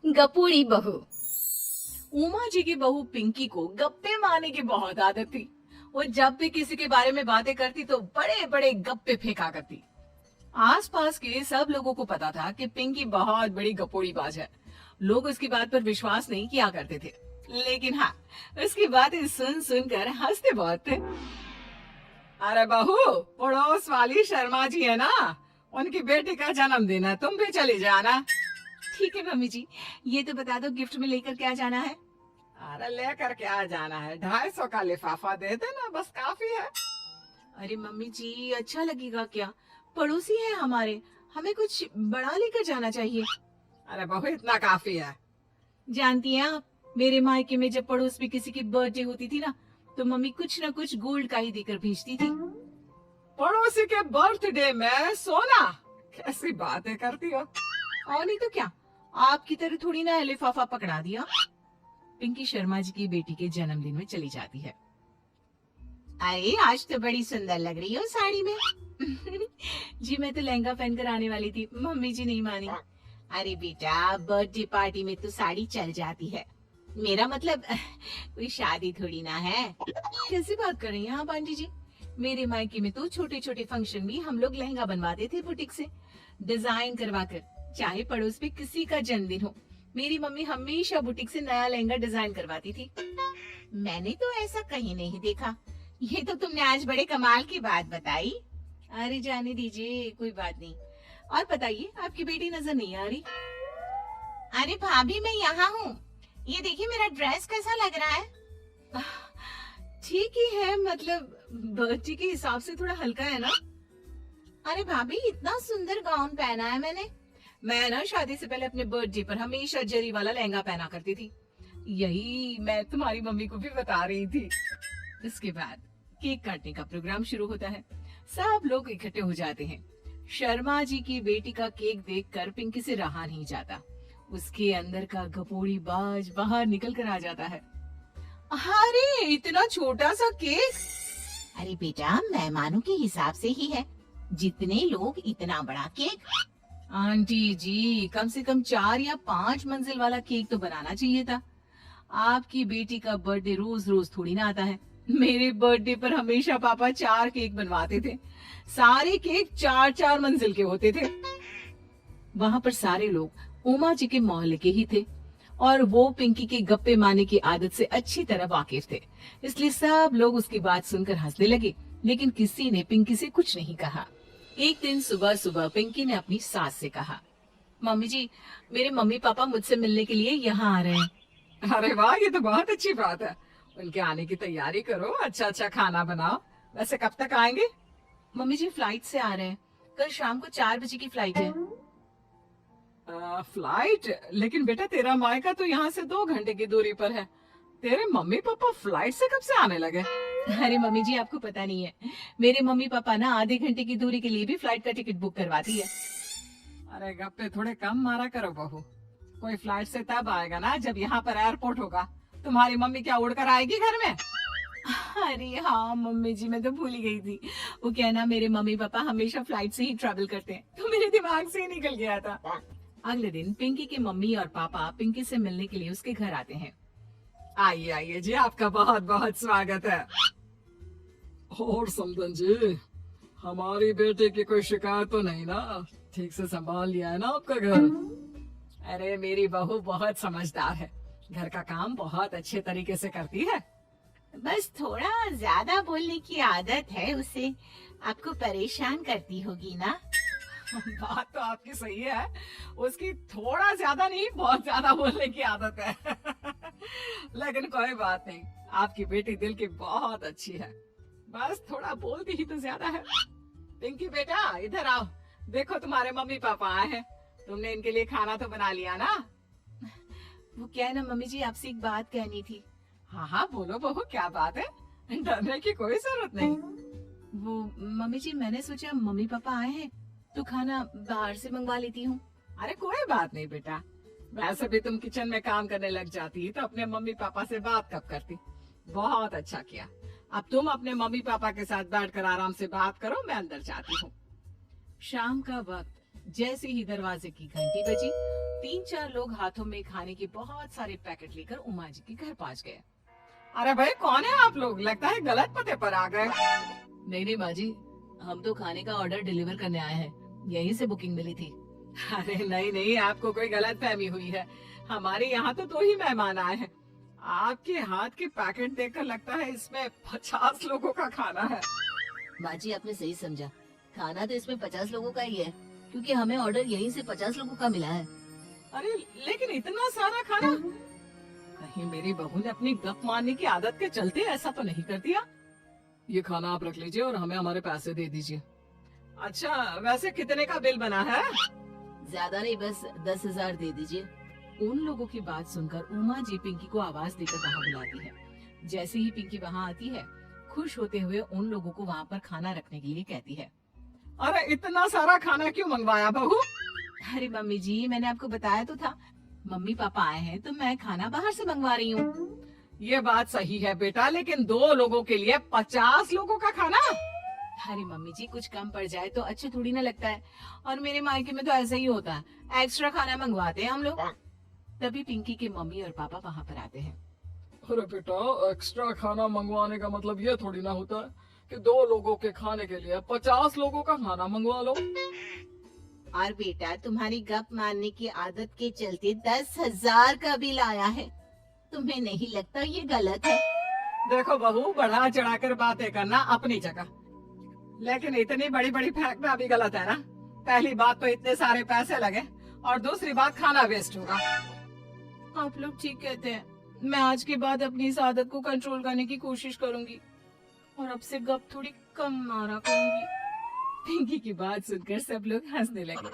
गपोड़ी बहू। उमा जी की बहू पिंकी को गप्पे मारने की बहुत आदत थी। वो जब भी किसी के बारे में बातें करती तो बड़े बड़े गप्पे फेंका करती। आसपास के सब लोगों को पता था कि पिंकी बहुत बड़ी गपोड़ी बाज है। लोग उसकी बात पर विश्वास नहीं किया करते थे, लेकिन हाँ, उसकी बातें सुन सुनकर हंसते बहुत थे। अरे बहू, पड़ोस वाली शर्मा जी है ना, उनकी बेटी का जन्मदिन है, तुम भी चली जाना। ठीक है मम्मी जी, ये तो बता दो गिफ्ट में लेकर क्या जाना है। अरे लेकर क्या जाना है, 250 का लिफाफा दे देना, बस काफी है। अरे मम्मी जी, अच्छा लगेगा क्या? पड़ोसी है हमारे, हमें कुछ बड़ा लेकर जाना चाहिए। अरे बहू, इतना काफी है। जानती हैं आप, मेरे मायके में जब पड़ोस में किसी की बर्थडे होती थी ना, तो मम्मी कुछ न कुछ गोल्ड का ही देकर भेजती थी। पड़ोसी के बर्थडे में सोना? कैसी बातें करती हो। और नहीं तो क्या, आपकी तरह थोड़ी ना लिफाफा पकड़ा दिया। पिंकी शर्मा जी की बेटी के जन्मदिन में चली जाती है। अरे आज तो बड़ी सुंदर लग रही हो साड़ी में। जी मैं तो लहंगा पहनकर आने वाली थी, मम्मी जी नहीं मानी। अरे बेटा, बर्थडे पार्टी में तो साड़ी चल जाती है, मेरा मतलब कोई शादी थोड़ी ना है। कैसी बात कर रही हैं आप आंटी जी? मेरे मायके में तो छोटे छोटे फंक्शन भी हम लोग लहंगा बनवाते थे बुटीक से, डिजाइन करवाकर। चाहे पड़ोस में किसी का जन्मदिन हो, मेरी मम्मी हमेशा बुटीक से नया लहंगा डिजाइन करवाती थी। मैंने तो ऐसा कहीं नहीं देखा, ये तो तुमने आज बड़े कमाल की बात बताई। अरे जाने दीजिए, कोई बात नहीं। और बताइए, आपकी बेटी नजर नहीं आ रही। अरे भाभी, मैं यहाँ हूँ, ये देखिए मेरा ड्रेस कैसा लग रहा है। ठीक ही है, मतलब बर्थडे के हिसाब से थोड़ा हल्का है ना। अरे भाभी, इतना सुंदर गाउन पहना है मैंने। मैं ना शादी से पहले अपने बर्थडे पर हमेशा जरी वाला लहंगा पहना करती थी, यही मैं तुम्हारी मम्मी को भी बता रही थी। इसके बाद केक काटने का प्रोग्राम शुरू होता है। सब लोग इकट्ठे हो जाते हैं। शर्मा जी की बेटी का केक देखकर पिंकी से रहा नहीं जाता। उसके अंदर का गपोड़ी बाज बाहर निकल कर आ जाता है। अरे इतना छोटा सा केक! अरे बेटा, मेहमानों के हिसाब से ही है, जितने लोग इतना बड़ा केक। आंटी जी, कम से कम 4 या 5 मंजिल वाला केक तो बनाना चाहिए था। आपकी बेटी का बर्थडे रोज रोज थोड़ी ना आता है। मेरे बर्थडे पर हमेशा पापा 4 केक बनवाते थे, सारे केक 4-4 मंजिल के होते थे। वहाँ पर सारे लोग उमा जी के मोहल्ले के ही थे और वो पिंकी के गप्पे मारने की आदत से अच्छी तरह वाकिफ थे, इसलिए सब लोग उसकी बात सुनकर हंसने लगे, लेकिन किसी ने पिंकी से कुछ नहीं कहा। एक दिन सुबह सुबह पिंकी ने अपनी सास से कहा, मम्मी जी, मेरे मम्मी पापा मुझसे मिलने के लिए यहाँ आ रहे हैं। अरे वाह, ये तो बहुत अच्छी बात है। उनके आने की तैयारी करो, अच्छा अच्छा खाना बनाओ। वैसे कब तक आएंगे? मम्मी जी फ्लाइट से आ रहे हैं, कल शाम को 4 बजे की फ्लाइट है। फ्लाइट? लेकिन बेटा, तेरा मायका तो यहाँ से 2 घंटे की दूरी पर है, तेरे मम्मी पापा फ्लाइट से कब से आने लगे? अरे मम्मी जी, आपको पता नहीं है, मेरे मम्मी पापा ना आधे घंटे की दूरी के लिए भी फ्लाइट का टिकट बुक करवाती है। अरे गप्पे थोड़े कम मारा करो बहू, कोई फ्लाइट से तब आएगा ना जब यहाँ पर एयरपोर्ट होगा। तुम्हारी मम्मी क्या उड़कर आएगी घर में? अरे हाँ मम्मी जी, मैं तो भूल ही गई थी। वो क्या ना, मेरे मम्मी पापा हमेशा फ्लाइट से ही ट्रैवल करते हैं, तो मेरे दिमाग से ही निकल गया था। अगले दिन पिंकी के मम्मी और पापा पिंकी से मिलने के लिए उसके घर आते हैं। आइए आइए जी, आपका बहुत बहुत स्वागत है। और समदन जी, हमारी बेटे की कोई शिकायत तो नहीं ना? ठीक से संभाल लिया है ना आपका घर? अरे मेरी बहू बहुत समझदार है, घर का काम बहुत अच्छे तरीके से करती है। बस थोड़ा ज्यादा बोलने की आदत है उसे, आपको परेशान करती होगी ना? बात तो आपकी सही है, उसकी थोड़ा ज्यादा नहीं बहुत ज्यादा बोलने की आदत है। लेकिन कोई बात नहीं, आपकी बेटी दिल की बहुत अच्छी है, बस थोड़ा बोलती ही तो ज्यादा है। पिंकी बेटा, इधर आओ, देखो तुम्हारे मम्मी पापा आए हैं, तुमने इनके लिए खाना तो बना लिया ना? वो क्या है ना मम्मी जी, आपसे एक बात कहनी थी। हाँ हाँ बोलो बहू, क्या बात है, डरने की कोई जरूरत नहीं। वो मम्मी जी, मैंने सोचा मम्मी पापा आए हैं तो खाना बाहर से मंगवा लेती हूँ। अरे कोई बात नहीं बेटा, वैसे भी तुम किचन में काम करने लग जाती तो अपने मम्मी पापा से बात कब करती। बहुत अच्छा किया, अब तुम अपने मम्मी पापा के साथ बैठकर आराम से बात करो, मैं अंदर जाती हूँ। शाम का वक्त जैसे ही दरवाजे की घंटी बजी, 3-4 लोग हाथों में खाने के बहुत सारे पैकेट लेकर उमा जी के घर पहुंच गए। अरे भाई, कौन है आप लोग? लगता है गलत पते पर आ गए। नहीं नहीं माँ जी, हम तो खाने का ऑर्डर डिलीवर करने आए हैं, यहीं से बुकिंग मिली थी। अरे नहीं नहीं, आपको कोई गलत फहमी हुई है। हमारे यहाँ तो 2 ही मेहमान आए हैं। आपके हाथ के पैकेट देखकर लगता है इसमें 50 लोगों का खाना है। माँ जी, आपने सही समझा, खाना तो इसमें 50 लोगों का ही है, क्योंकि हमें ऑर्डर यहीं से 50 लोगों का मिला है। अरे लेकिन इतना सारा खाना, कहीं मेरी बहू ने अपनी गप मारने की आदत के चलते ऐसा तो नहीं कर दिया? ये खाना आप रख लीजिए और हमें हमारे पैसे दे दीजिए। अच्छा, वैसे कितने का बिल बना है? ज्यादा नहीं, बस 10,000 दे दीजिए। उन लोगों की बात सुनकर उमा जी पिंकी को आवाज देकर वहाँ बुलाती है। जैसे ही पिंकी वहाँ आती है, खुश होते हुए उन लोगों को वहाँ पर खाना रखने के लिए कहती है। अरे इतना सारा खाना क्यों मंगवाया बहू? अरे मम्मी जी, मैंने आपको बताया तो था, मम्मी पापा आए हैं तो मैं खाना बाहर से मंगवा रही हूँ। ये बात सही है बेटा, लेकिन 2 लोगों के लिए 50 लोगों का खाना? अरे मम्मी जी, कुछ कम पड़ जाए तो अच्छा थोड़ी ना लगता है, और मेरे मायके में तो ऐसा ही होता है, एक्स्ट्रा खाना मंगवाते हैं हम लोग। तभी पिंकी के मम्मी और पापा वहाँ पर आते हैं। अरे बेटा, एक्स्ट्रा खाना मंगवाने का मतलब ये थोड़ी ना होता है कि 2 लोगों के खाने के लिए 50 लोगों का खाना मंगवा लो। और बेटा, तुम्हारी गप मारने की आदत के चलते 10,000 का बिल आया है। तुम्हें नहीं लगता ये गलत है? देखो बहू, बढ़ा चढ़ाकर बातें करना अपनी जगह, लेकिन इतनी बड़ी बड़ी फेंकना भी गलत है ना। पहली बात तो इतने सारे पैसे लगे, और दूसरी बात खाना वेस्ट होगा। आप लोग ठीक कहते हैं, मैं आज के बाद अपनी इस आदत को कंट्रोल करने की कोशिश करूंगी और अब से गप थोड़ी कम मारा करूंगी। पिंकी की बात सुनकर सब लोग हंसने लगे।